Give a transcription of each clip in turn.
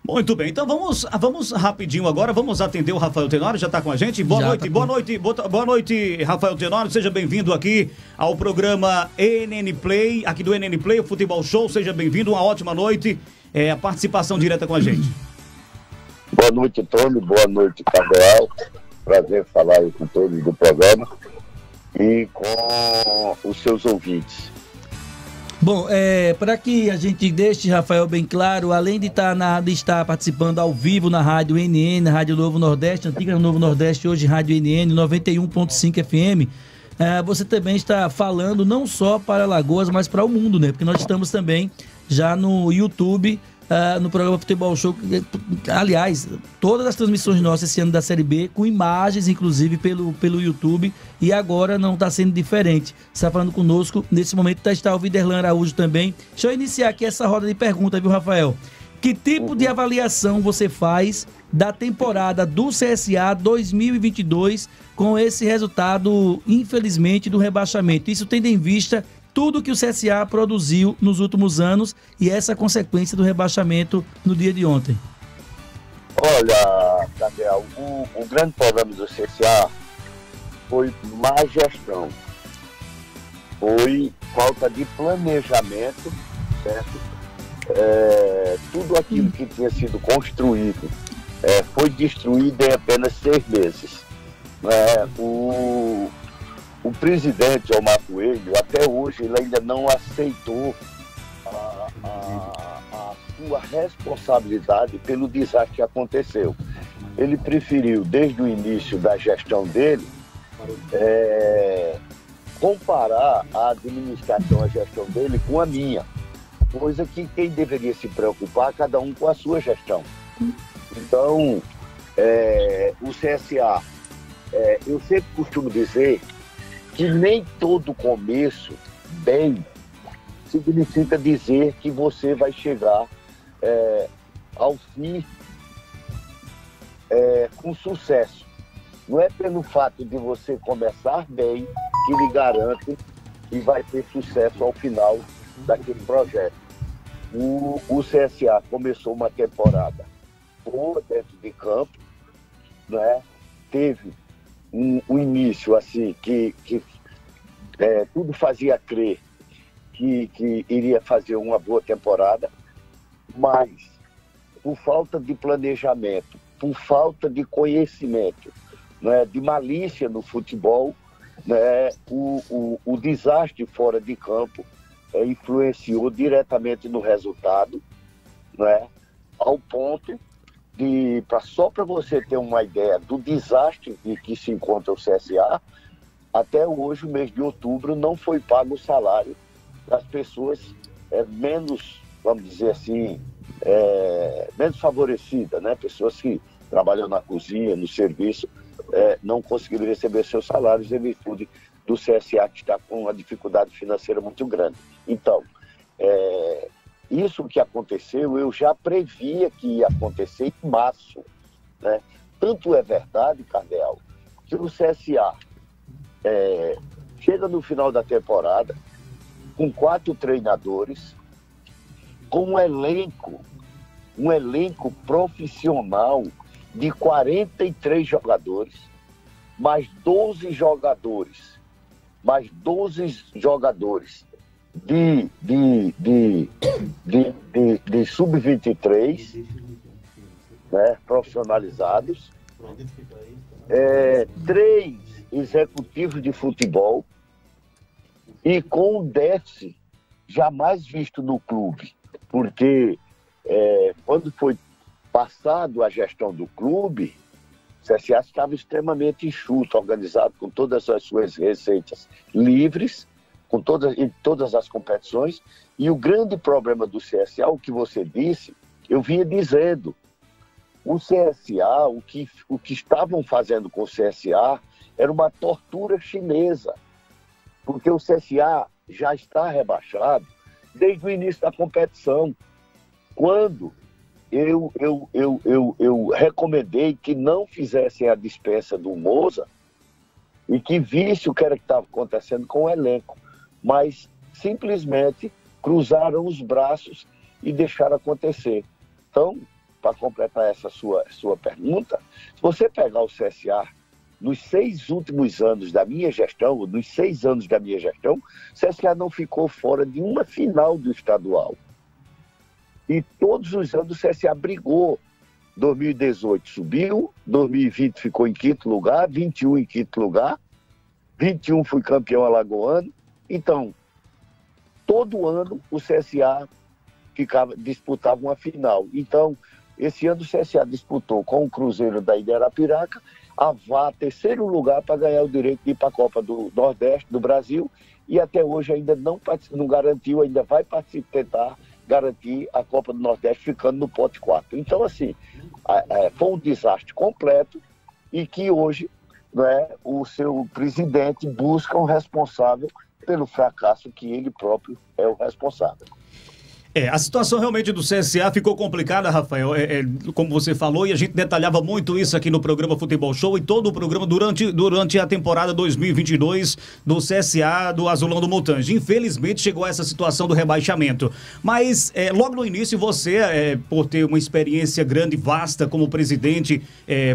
Muito bem, então vamos rapidinho agora, vamos atender o Rafael Tenório, já está com a gente. Boa noite, Rafael Tenório, seja bem-vindo aqui ao programa NN Play, aqui do NN Play, o Futebol Show, seja bem-vindo, uma ótima noite, a participação direta com a gente. Boa noite, Tony, boa noite, Gabriel, prazer falar aí com todos do programa e com os seus ouvintes. Bom, para que a gente deixe, Rafael, bem claro, além de estar participando ao vivo na Rádio NN, Rádio Novo Nordeste, antiga Novo Nordeste, hoje Rádio NN 91.5 FM, você também está falando não só para Alagoas, mas para o mundo, né? Porque nós estamos também já no YouTube, no programa Futebol Show. Aliás, todas as transmissões nossas esse ano da Série B, com imagens, inclusive, pelo YouTube, e agora não está sendo diferente. Você está falando conosco, nesse momento está o Viderlan Araújo também. Deixa eu iniciar aqui essa roda de perguntas, viu, Rafael? Que tipo de avaliação você faz da temporada do CSA 2022 com esse resultado, infelizmente, do rebaixamento? Isso tendo em vista tudo que o CSA produziu nos últimos anos e essa consequência do rebaixamento no dia de ontem. Olha, Gabriel, o grande problema do CSA foi má gestão, foi falta de planejamento, certo? Tudo aquilo que tinha sido construído foi destruído em apenas 6 meses. O presidente Omar Coelho, até hoje, ele ainda não aceitou a sua responsabilidade pelo desastre que aconteceu. Ele preferiu, desde o início da gestão dele, comparar a administração, a gestão dele com a minha, coisa que quem deveria se preocupar, cada um com a sua gestão. Então, o CSA, eu sempre costumo dizer que nem todo começo bem significa dizer que você vai chegar ao fim com sucesso. Não é pelo fato de você começar bem que lhe garante que vai ter sucesso ao final daquele projeto. O CSA começou uma temporada boa dentro de campo, né? Teve um início assim que tudo fazia crer que iria fazer uma boa temporada, mas por falta de planejamento, por falta de conhecimento, né, de malícia no futebol, né, o desastre fora de campo influenciou diretamente no resultado, né, ao ponto de, só para você ter uma ideia do desastre em que se encontra o CSA, até hoje, o mês de outubro, não foi pago o salário das pessoas menos, vamos dizer assim, menos favorecidas, né? Pessoas que trabalham na cozinha, no serviço, não conseguiram receber seus salários em virtude do CSA, que está com uma dificuldade financeira muito grande. Então, isso que aconteceu, eu já previa que ia acontecer em março, né? Tanto é verdade, Cardeal, que o CSA chega no final da temporada com 4 treinadores, com um elenco profissional de 43 jogadores, mais 12 jogadores de sub-23, né, profissionalizados, 3 executivos de futebol e com um déficit jamais visto no clube, porque quando foi passado a gestão do clube, o CSA estava extremamente enxuto, organizado com todas as suas receitas livres, em todas as competições, e o grande problema do CSA, o que você disse, eu vinha dizendo, o CSA, o que estavam fazendo com o CSA era uma tortura chinesa, porque o CSA já está rebaixado desde o início da competição, quando eu recomendei que não fizessem a dispensa do Moza e que visse o que era que estava acontecendo com o elenco, mas simplesmente cruzaram os braços e deixaram acontecer. Então, para completar essa sua pergunta, se você pegar o CSA, nos 6 últimos anos da minha gestão, o CSA não ficou fora de uma final do estadual. E todos os anos o CSA brigou. 2018 subiu, 2020 ficou em 5º lugar, 21 em 5º lugar, 21 foi campeão alagoano. Então, todo ano o CSA disputava uma final. Então, esse ano o CSA disputou com o Cruzeiro da Ilha Arapiraca a 3º lugar para ganhar o direito de ir para a Copa do Nordeste do Brasil, e até hoje ainda não garantiu, ainda vai tentar garantir a Copa do Nordeste ficando no pote 4. Então, assim, foi um desastre completo e que hoje, né, o seu presidente busca um responsável pelo fracasso que ele próprio é o responsável. A situação realmente do CSA ficou complicada, Rafael, como você falou, e a gente detalhava muito isso aqui no programa Futebol Show e todo o programa durante a temporada 2022 do CSA, do Azulão do Montange. Infelizmente chegou a essa situação do rebaixamento, mas logo no início você, por ter uma experiência grande, vasta como presidente,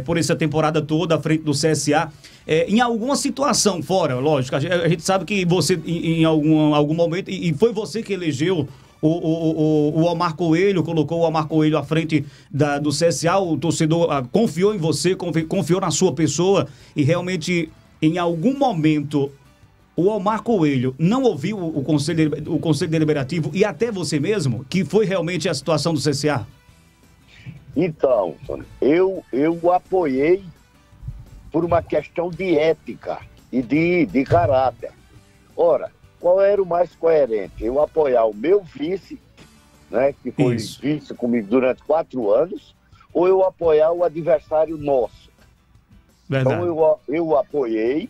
por essa temporada toda à frente do CSA, em alguma situação fora, lógico, a gente sabe que você em algum momento, e foi você que elegeu o Omar Coelho, colocou o Omar Coelho à frente do CSA, o torcedor confiou em você, confiou na sua pessoa, e realmente em algum momento o Omar Coelho não ouviu o Conselho Deliberativo e até você mesmo, que foi realmente a situação do CSA? Então, eu o apoiei por uma questão de ética e de caráter. Ora, qual era o mais coerente? Eu apoiar o meu vice, né, que foi vice comigo durante 4 anos, ou eu apoiar o adversário nosso? Verdade. Então eu o apoiei,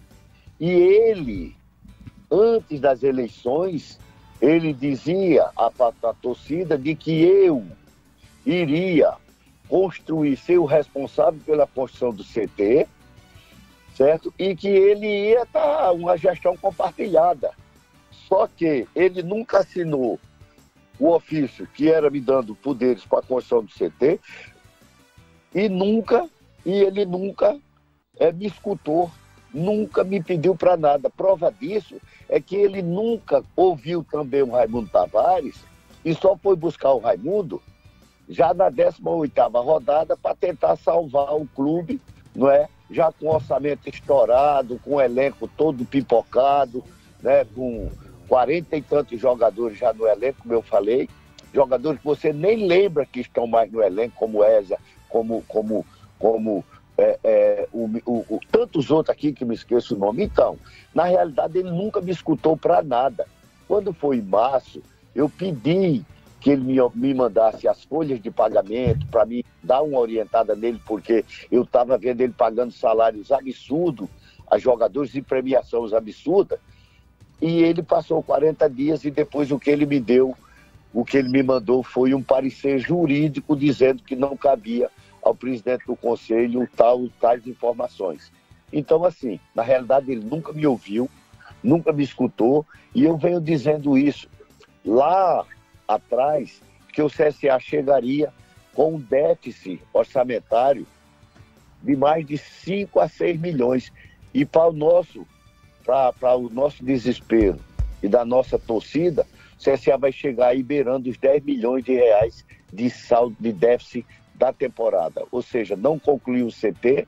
e ele, antes das eleições, ele dizia à torcida de que eu iria ser o responsável pela construção do CT, certo? E que ele ia estar uma gestão compartilhada. Só que ele nunca assinou o ofício que era me dando poderes para a construção do CT e ele nunca me escutou, nunca me pediu para nada. Prova disso é que ele nunca ouviu também o Raimundo Tavares e só foi buscar o Raimundo já na 18ª rodada para tentar salvar o clube, não é? Já com o orçamento estourado, com o elenco todo pipocado, né? Com 40 e tantos jogadores já no elenco, como eu falei, jogadores que você nem lembra que estão mais no elenco, como Eza, como tantos outros aqui que me esqueço o nome. Então, na realidade, ele nunca me escutou para nada. Quando foi em março, eu pedi que ele me mandasse as folhas de pagamento para me dar uma orientada nele, porque eu estava vendo ele pagando salários absurdos a jogadores e premiações absurdas. E ele passou 40 dias e depois o que ele me mandou foi um parecer jurídico dizendo que não cabia ao presidente do conselho tais informações. Então, assim, na realidade ele nunca me ouviu, nunca me escutou, e eu venho dizendo isso lá atrás, que o CSA chegaria com um déficit orçamentário de mais de 5 a 6 milhões. E para o nosso desespero e da nossa torcida, o CSA vai chegar aí beirando os 10 milhões de reais de saldo de déficit da temporada. Ou seja, não concluiu o CT,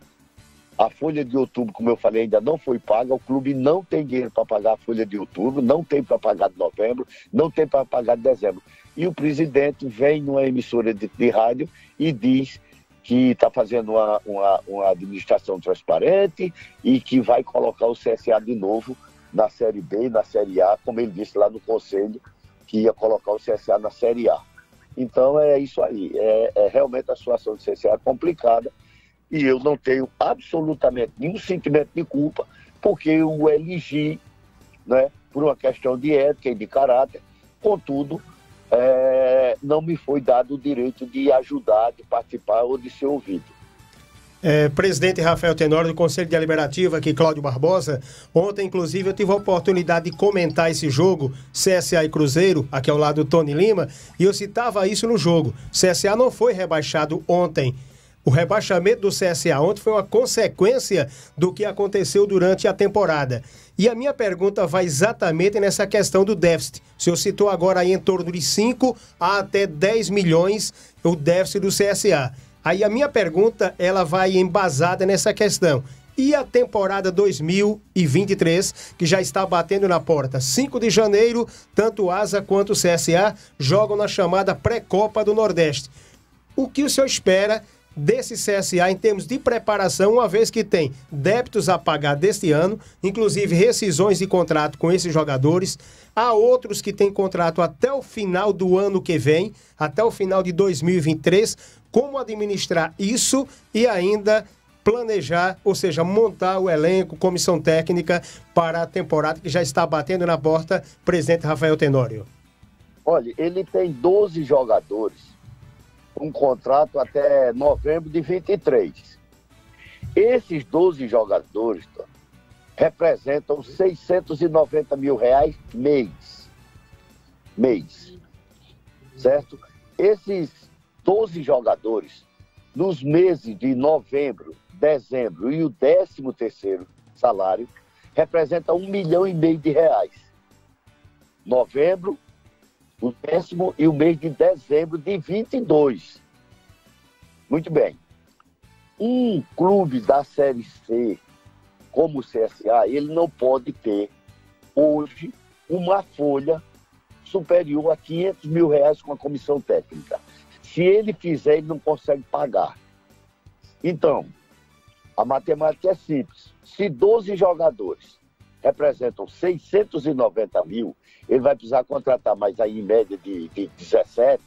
a folha de outubro, como eu falei, ainda não foi paga, o clube não tem dinheiro para pagar a folha de outubro, não tem para pagar de novembro, não tem para pagar de dezembro. E o presidente vem numa emissora de rádio e diz que está fazendo uma administração transparente e que vai colocar o CSA de novo na Série B, na Série A, como ele disse lá no Conselho, que ia colocar o CSA na Série A. Então é isso aí, realmente a situação do CSA é complicada e eu não tenho absolutamente nenhum sentimento de culpa, porque eu o elegi, né, por uma questão de ética e de caráter. Contudo, não me foi dado o direito de ajudar, de participar ou de ser ouvido. Presidente Rafael Tenório do Conselho Deliberativo, aqui Cláudio Barbosa. Ontem, inclusive, eu tive a oportunidade de comentar esse jogo, CSA e Cruzeiro, aqui ao lado do Tony Lima, e eu citava isso no jogo. CSA não foi rebaixado ontem. O rebaixamento do CSA ontem foi uma consequência do que aconteceu durante a temporada. E a minha pergunta vai exatamente nessa questão do déficit. O senhor citou agora aí em torno de 5 a até 10 milhões o déficit do CSA. Aí a minha pergunta, ela vai embasada nessa questão. E a temporada 2023, que já está batendo na porta? 5 de janeiro, tanto o Asa quanto o CSA jogam na chamada pré-copa do Nordeste. O que o senhor espera desse CSA em termos de preparação, uma vez que tem débitos a pagar deste ano, inclusive rescisões de contrato com esses jogadores? Há outros que têm contrato até o final do ano que vem, até o final de 2023. Como administrar isso e ainda planejar, ou seja, montar o elenco, comissão técnica para a temporada que já está batendo na porta, presidente Rafael Tenório? Olha, ele tem 12 jogadores, um contrato até novembro de 23. Esses 12 jogadores representam R$690 mil mês, certo? Esses 12 jogadores, nos meses de novembro, dezembro e o 13º salário, representa R$1,5 milhão. Novembro, o 10º e o mês de dezembro de 22. Muito bem. Um clube da Série C, como o CSA, ele não pode ter, hoje, uma folha superior a R$500 mil com a comissão técnica. Se ele fizer, ele não consegue pagar. Então, a matemática é simples. Se 12 jogadores representam 690 mil, ele vai precisar contratar mais aí em média de 17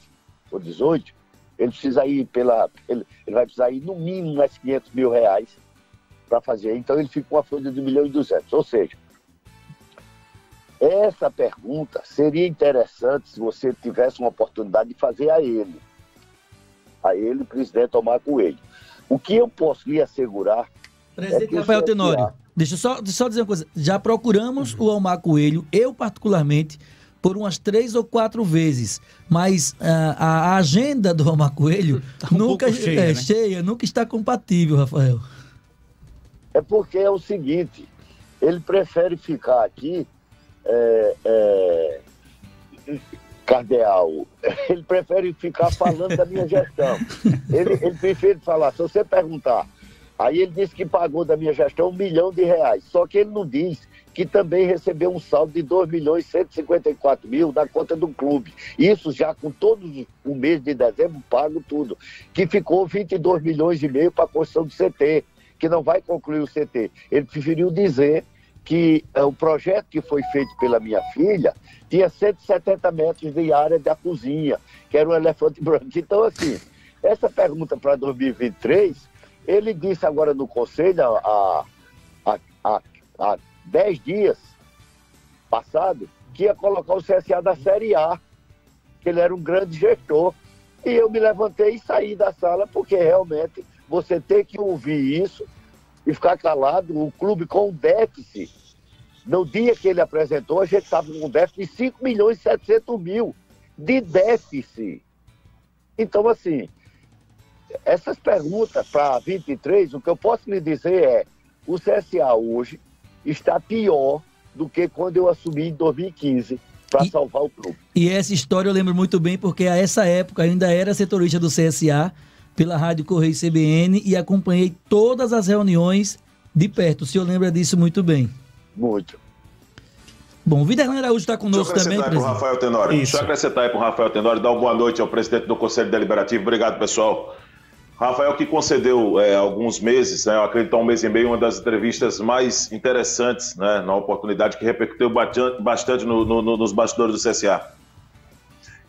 ou 18, ele precisa ir ele vai precisar ir no mínimo mais R$500 mil para fazer. Então ele fica com uma folha de R$1,2 milhão. Ou seja, essa pergunta seria interessante se você tivesse uma oportunidade de fazer a ele, presidente Omar Coelho. O que eu posso lhe assegurar... Presidente Rafael Tenório, deixa eu só dizer uma coisa. Já procuramos o Omar Coelho, eu particularmente, por umas 3 ou 4 vezes. Mas a agenda do Omar Coelho tá nunca é cheia, nunca está compatível, Rafael. É porque é o seguinte, ele prefere ficar aqui... Cardeal, ele prefere ficar falando da minha gestão. Ele prefere falar, se você perguntar, aí ele disse que pagou da minha gestão R$1 milhão, só que ele não diz que também recebeu um saldo de R$2.154.000 da conta do clube. Isso já com todo o mês de dezembro pago tudo, que ficou R$22,5 milhões para a construção do CT, que não vai concluir o CT. Ele preferiu dizer que o projeto que foi feito pela minha filha tinha 170 metros de área da cozinha, que era um elefante branco. Então, assim, essa pergunta para 2023, ele disse agora no Conselho, há 10 dias passado, que ia colocar o CSA da Série A, que ele era um grande gestor. E eu me levantei e saí da sala, porque realmente você tem que ouvir isso e ficar calado. O clube com déficit, no dia que ele apresentou, a gente estava com um déficit de 5.700.000 de déficit. Então, assim, essas perguntas para 23, o que eu posso lhe dizer é, o CSA hoje está pior do que quando eu assumi em 2015 para salvar o clube. E essa história eu lembro muito bem, porque a essa época ainda era setorista do CSA, pela Rádio Correio CBN, e acompanhei todas as reuniões de perto. O senhor lembra disso muito bem? Muito. Bom, o Viderlan Araújo está conosco também, presidente. Rafael Tenório. Deixa eu acrescentar aí para o Rafael Tenório, dar uma boa noite ao presidente do Conselho Deliberativo. Obrigado, pessoal. Rafael, que concedeu alguns meses, eu acredito há um mês e meio, uma das entrevistas mais interessantes, na oportunidade, que repercutiu bastante nos bastidores do CSA.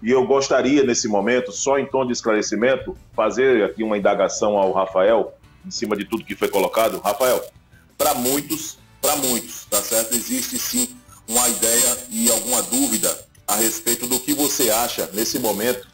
E eu gostaria, nesse momento, só em tom de esclarecimento, fazer aqui uma indagação ao Rafael, em cima de tudo que foi colocado. Rafael, para muitos, tá certo? Existe sim uma ideia e alguma dúvida a respeito do que você acha, nesse momento,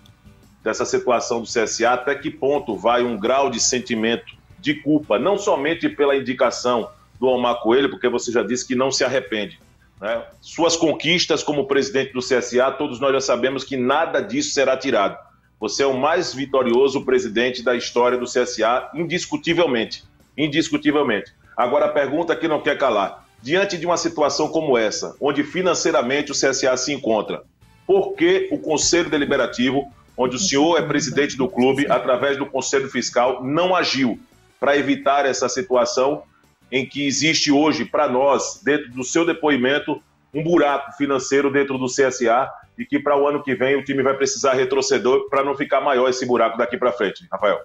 dessa situação do CSA, até que ponto vai um grau de sentimento de culpa, não somente pela indicação do Omar Coelho, porque você já disse que não se arrepende, né? Suas conquistas como presidente do CSA, todos nós já sabemos que nada disso será tirado. Você é o mais vitorioso presidente da história do CSA, indiscutivelmente. Indiscutivelmente. Agora, a pergunta que não quer calar. Diante de uma situação como essa, onde financeiramente o CSA se encontra, por que o Conselho Deliberativo, onde o senhor é presidente do clube, através do Conselho Fiscal, não agiu para evitar essa situação em que existe hoje, para nós, dentro do seu depoimento, um buraco financeiro dentro do CSA e que para o ano que vem o time vai precisar retroceder para não ficar maior esse buraco daqui para frente, Rafael?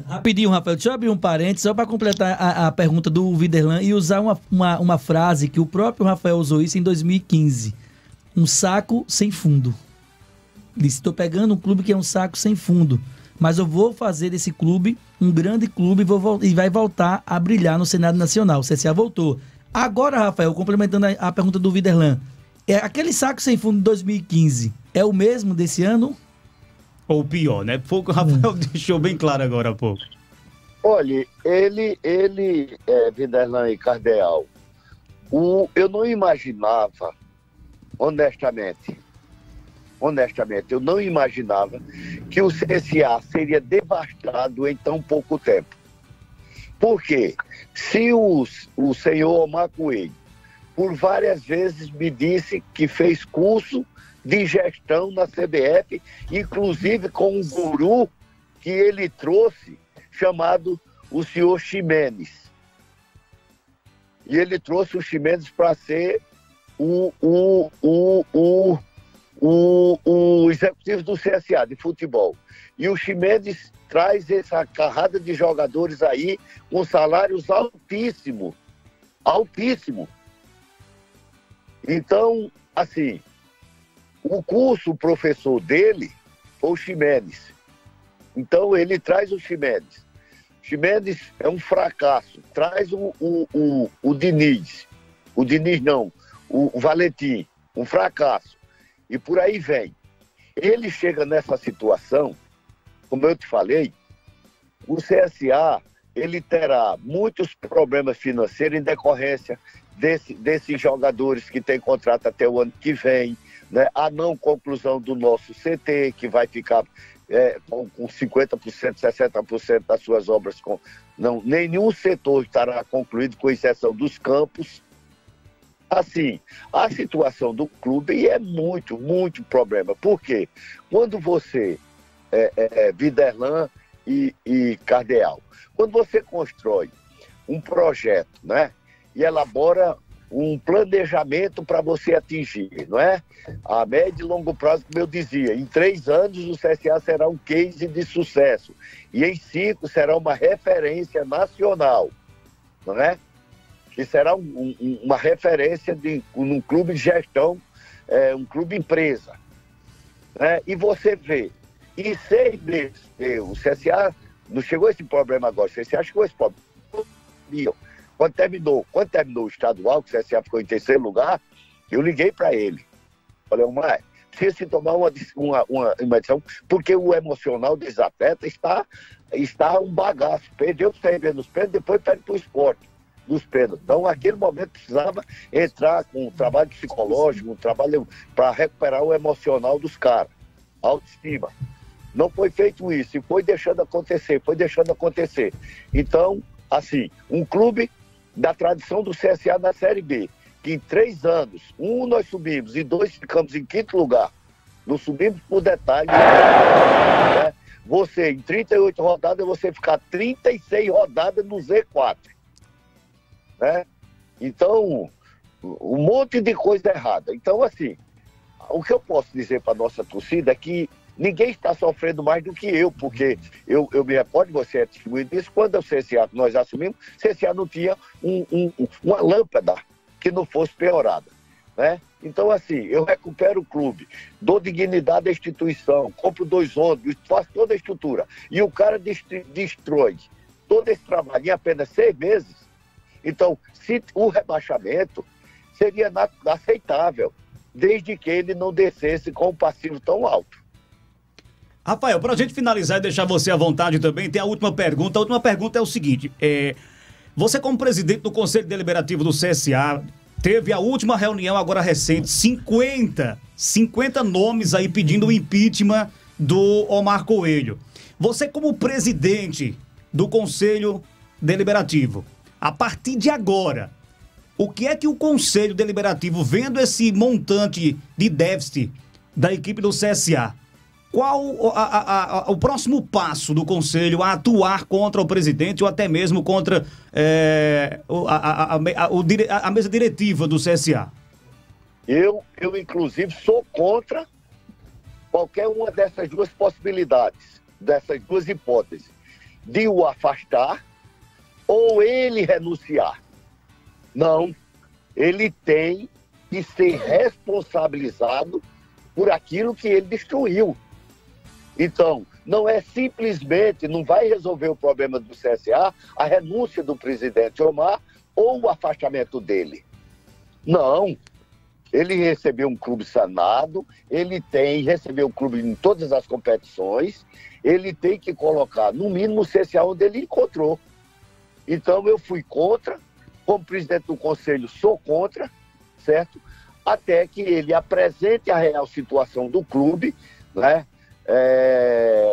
Rapidinho, Rafael, deixa eu abrir um parênteses só para completar a pergunta do Viderlan e usar uma frase que o próprio Rafael usou isso em 2015. Um saco sem fundo. Ele disse, estou pegando um clube que é um saco sem fundo, mas eu vou fazer desse clube um grande clube e vai voltar a brilhar no cenário nacional. O CSA voltou. Agora, Rafael, complementando a pergunta do Viderlan, aquele saco sem fundo de 2015 é o mesmo desse ano? Ou pior, né? Pouco o Rafael deixou bem claro agora há pouco. Olha, Viderlan e Cardeal, eu não imaginava, honestamente, eu não imaginava que o CSA seria devastado em tão pouco tempo. Por quê? Se o senhor Omar Coelho, por várias vezes me disse que fez curso de gestão na CBF, inclusive com um guru que ele trouxe, chamado o senhor Ximenes. E ele trouxe o Ximenes para ser o executivo do CSA de futebol. E o Ximenes traz essa carrada de jogadores aí com salários altíssimos. Altíssimo. Então, assim, o professor dele foi o Ximenes. Então, ele traz o Ximenes. Ximenes é um fracasso. Traz o Diniz. O Diniz não. O Valentim. Um fracasso. E por aí vem. Ele chega nessa situação, como eu te falei, o CSA, ele terá muitos problemas financeiros em decorrência desses jogadores que têm contrato até o ano que vem, né? A não conclusão do nosso CT, que vai ficar com 50%, 60% das suas obras. Nenhum setor estará concluído, com exceção dos campos. Assim, a situação do clube é muito, muito problema. Por quê? Quando você, Viderlan e Cardeal, quando você constrói um projeto, né, e elabora um planejamento para você atingir, não é? A médio e longo prazo, como eu dizia, em 3 anos o CSA será um case de sucesso e em 5 será uma referência nacional, não é? Que será uma referência num clube de gestão, um clube empresa, né? E você vê, em 6 meses, o CSA não chegou a esse problema agora, o CSA chegou a esse problema. Quando terminou o estadual, que o CSA ficou em 3º lugar, eu liguei para ele. Falei, Omar, precisa se tomar uma decisão, porque o emocional dos atletas está um bagaço. Perdeu 100 vezes nos pênaltis, depois perde para o esporte dos pênaltis. Então, naquele momento, precisava entrar com um trabalho psicológico, um trabalho para recuperar o emocional dos caras, autoestima. Não foi feito isso, e foi deixando acontecer. Então, assim, um clube da tradição do CSA na Série B, que em 3 anos, 1 nós subimos e 2 ficamos em 5º lugar, não subimos por detalhe, né? Você, em 38 rodadas, você ficar 36 rodadas no Z4, né? Então, um monte de coisa errada. Então, assim, o que eu posso dizer para a nossa torcida é que ninguém está sofrendo mais do que eu, porque eu me recordo, você é testemunha disso, quando o CSA, nós assumimos, o CSA não tinha uma lâmpada que não fosse piorada, né? Então, assim, eu recupero o clube, dou dignidade à instituição, compro 2 ônibus, faço toda a estrutura, e o cara destrói todo esse trabalho em apenas 6 meses. Então, se o rebaixamento seria aceitável, desde que ele não descesse com um passivo tão alto. Rafael, para a gente finalizar e deixar você à vontade também, tem a última pergunta. A última pergunta é o seguinte, você como presidente do Conselho Deliberativo do CSA, teve a última reunião agora recente, 50 nomes aí pedindo o impeachment do Omar Coelho. Você como presidente do Conselho Deliberativo, a partir de agora, o que é que o Conselho Deliberativo, vendo esse montante de déficit da equipe do CSA, qual o próximo passo do Conselho a atuar contra o presidente ou até mesmo contra a mesa diretiva do CSA? Eu, inclusive, sou contra qualquer uma dessas duas possibilidades, dessas duas hipóteses, de o afastar ou ele renunciar. Não, ele tem que ser responsabilizado por aquilo que ele destruiu. Então, não é simplesmente, não vai resolver o problema do CSA a renúncia do presidente Omar ou o afastamento dele. Não. Ele recebeu um clube sanado, recebeu um clube em todas as competições, ele tem que colocar, no mínimo, o CSA onde ele encontrou. Então, eu fui contra, como presidente do conselho, sou contra, certo? Até que ele apresente a real situação do clube, né?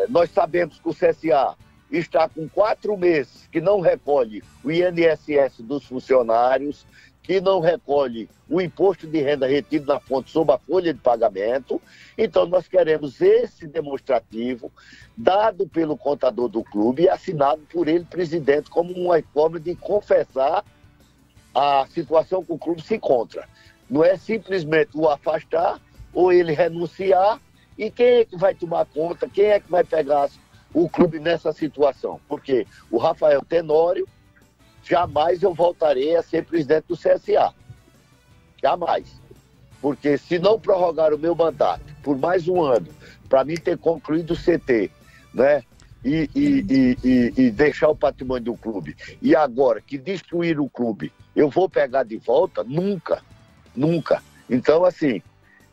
Nós sabemos que o CSA está com 4 meses que não recolhe o INSS dos funcionários, que não recolhe o imposto de renda retido na fonte sob a folha de pagamento. Então nós queremos esse demonstrativo dado pelo contador do clube e assinado por ele, presidente, como uma forma de confessar a situação que o clube se encontra. Não é simplesmente o afastar ou ele renunciar. E quem é que vai tomar conta, quem é que vai pegar o clube nessa situação? Porque o Rafael Tenório, jamais eu voltarei a ser presidente do CSA. Jamais. Porque se não prorrogar o meu mandato por mais um ano, para mim ter concluído o CT, né? E deixar o patrimônio do clube, e agora que destruir o clube, eu vou pegar de volta? Nunca. Nunca. Então, assim,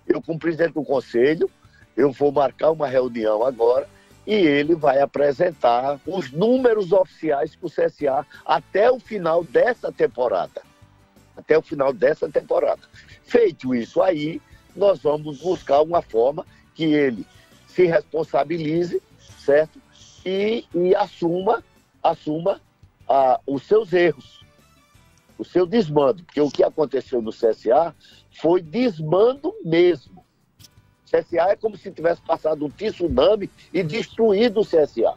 eu como presidente do conselho, eu vou marcar uma reunião agora e ele vai apresentar os números oficiais que o CSA até o final dessa temporada. Até o final dessa temporada. Feito isso aí, nós vamos buscar uma forma que ele se responsabilize, certo? E assuma os seus erros, o seu desmando. Porque o que aconteceu no CSA foi desmando mesmo. CSA é como se tivesse passado um tsunami e destruído o CSA.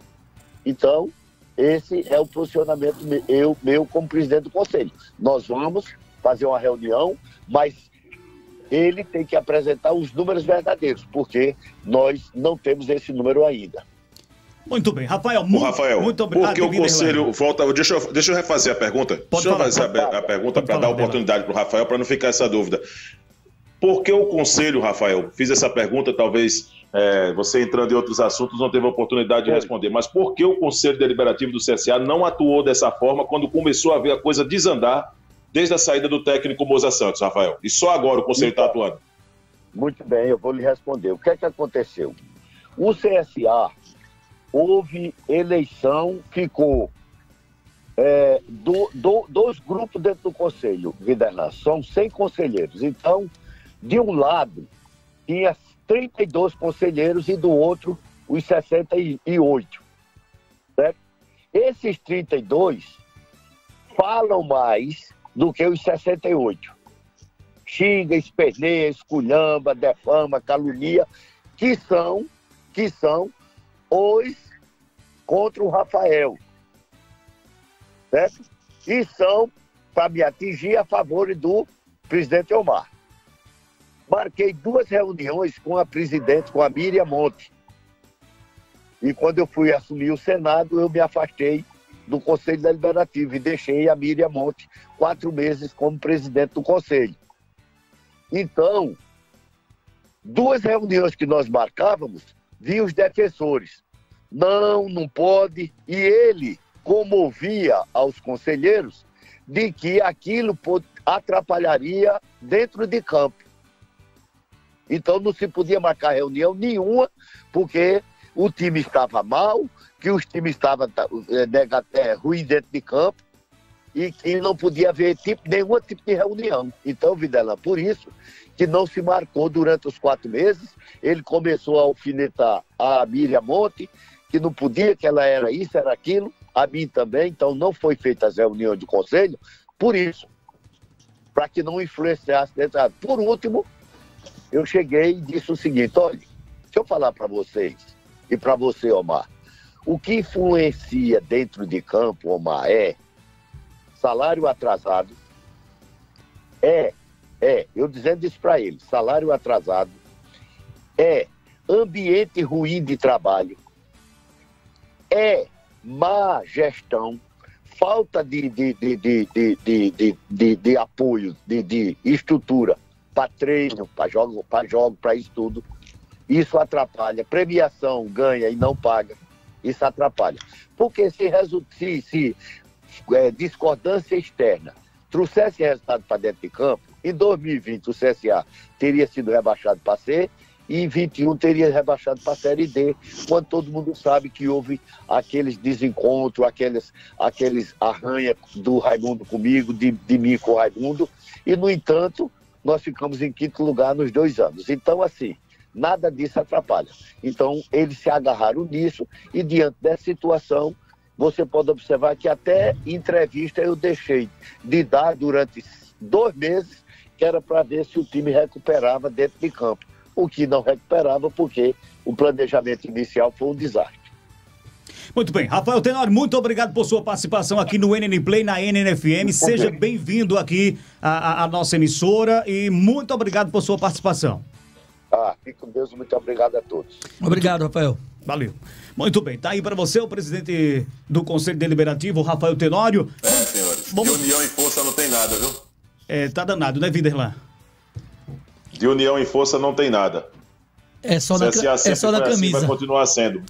Então, esse é o posicionamento meu como presidente do conselho. Nós vamos fazer uma reunião, mas ele tem que apresentar os números verdadeiros, porque nós não temos esse número ainda. Muito bem, Rafael, muito obrigado. Porque o conselho volta. Deixa eu refazer a pergunta. Deixa eu fazer a pergunta para dar oportunidade para o Rafael, para não ficar essa dúvida. Por que o conselho, Rafael, fiz essa pergunta, talvez você entrando em outros assuntos não teve a oportunidade de responder, mas por que o Conselho Deliberativo do CSA não atuou dessa forma quando começou a ver a coisa desandar desde a saída do técnico Moza Santos, Rafael? E só agora o conselho está atuando. Muito bem, eu vou lhe responder. O que é que aconteceu? O CSA, houve eleição, ficou dois grupos dentro do conselho, Viderlan, são 100 conselheiros. Então, de um lado, tinha 32 conselheiros e do outro, os 68. Certo? Esses 32 falam mais do que os 68. Xinga, esperneia, esculhamba, defama, calunia, que são os contra o Rafael. Certo? E são para me atingir a favor do presidente Omar. Marquei 2 reuniões com a presidente, com a Miriam Monte. E quando eu fui assumir o Senado, eu me afastei do Conselho Deliberativo e deixei a Miriam Monte 4 meses como presidente do Conselho. Então, 2 reuniões que nós marcávamos, vinham os defensores. Não pode. E ele comovia aos conselheiros de que aquilo atrapalharia dentro de campo. Então não se podia marcar reunião nenhuma, porque o time estava mal, que os times estavam ruim dentro de campo e que não podia haver nenhum tipo de reunião. Então, Vilela, por isso que não se marcou durante os 4 meses. Ele começou a alfinetar a Miriam Monte, que não podia, que ela era isso, era aquilo, a mim também. Então não foi feita as reuniões de conselho, por isso, para que não influenciasse dentro. Por último, eu cheguei e disse o seguinte: olha, deixa eu falar para vocês e para você, Omar, o que influencia dentro de campo, Omar, é salário atrasado, eu dizendo isso para ele, salário atrasado, ambiente ruim de trabalho, má gestão, falta de apoio, de estrutura para treino, para jogo, para isso tudo. Isso atrapalha. Premiação ganha e não paga. Isso atrapalha. Porque se discordância externa trouxesse resultado para dentro de campo, em 2020 o CSA teria sido rebaixado para C e em 2021 teria rebaixado para a Série D, quando todo mundo sabe que houve aqueles desencontros, aqueles arranha do Raimundo comigo, de mim com o Raimundo, e no entanto nós ficamos em 5º lugar nos 2 anos. Então, assim, nada disso atrapalha. Então, eles se agarraram nisso e, diante dessa situação, você pode observar que até entrevista eu deixei de dar durante 2 meses, que era para ver se o time recuperava dentro de campo. O que não recuperava, porque o planejamento inicial foi um desastre. Muito bem, Rafael Tenório, muito obrigado por sua participação aqui no NN Play, na NNFM. Seja bem-vindo aqui à nossa emissora e muito obrigado por sua participação. Fique com Deus, muito obrigado a todos. Obrigado, Rafael. Valeu. Muito bem, tá aí para você o presidente do Conselho Deliberativo, Rafael Tenório. Senhores, de união e força não tem nada, viu? Tá danado, né, Viderlan? De união e força não tem nada. É só na camisa. Assim, vai continuar sendo.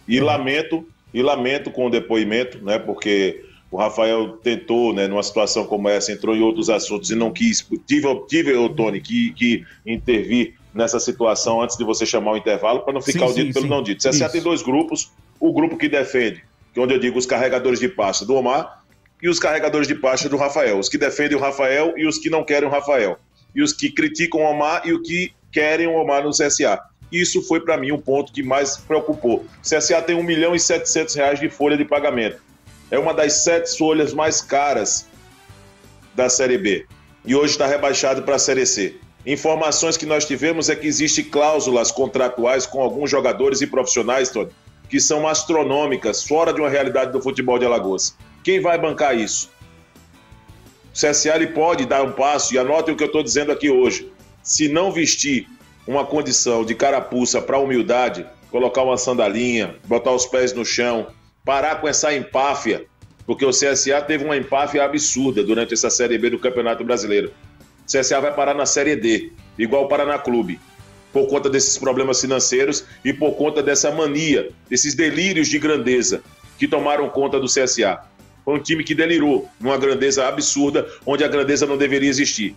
E lamento com o depoimento, né? Porque o Rafael tentou, né, numa situação como essa, entrou em outros assuntos e não quis. Tive o Tony, que intervir nessa situação antes de você chamar o intervalo, para não ficar o dito pelo não dito. O CSA tem 2 grupos: o grupo que defende, que é onde eu digo os carregadores de pasta do Omar, e os carregadores de pasta do Rafael. Os que defendem o Rafael e os que não querem o Rafael. E os que criticam o Omar e os que querem o Omar no CSA. Isso foi, para mim, o ponto que mais preocupou. O CSA tem R$1.700.000 de folha de pagamento. É uma das 7 folhas mais caras da Série B. E hoje está rebaixado para a Série C. Informações que nós tivemos é que existem cláusulas contratuais com alguns jogadores e profissionais, Tony, que são astronômicas, fora de uma realidade do futebol de Alagoas. Quem vai bancar isso? O CSA ele pode dar um passo, e anotem o que eu estou dizendo aqui hoje. Se não vestir uma condição de carapuça para a humildade, colocar uma sandalinha, botar os pés no chão, parar com essa empáfia, porque o CSA teve uma empáfia absurda durante essa Série B do Campeonato Brasileiro. O CSA vai parar na Série D, igual o Paraná Clube, por conta desses problemas financeiros e por conta dessa mania, desses delírios de grandeza que tomaram conta do CSA. Foi um time que delirou numa grandeza absurda, onde a grandeza não deveria existir.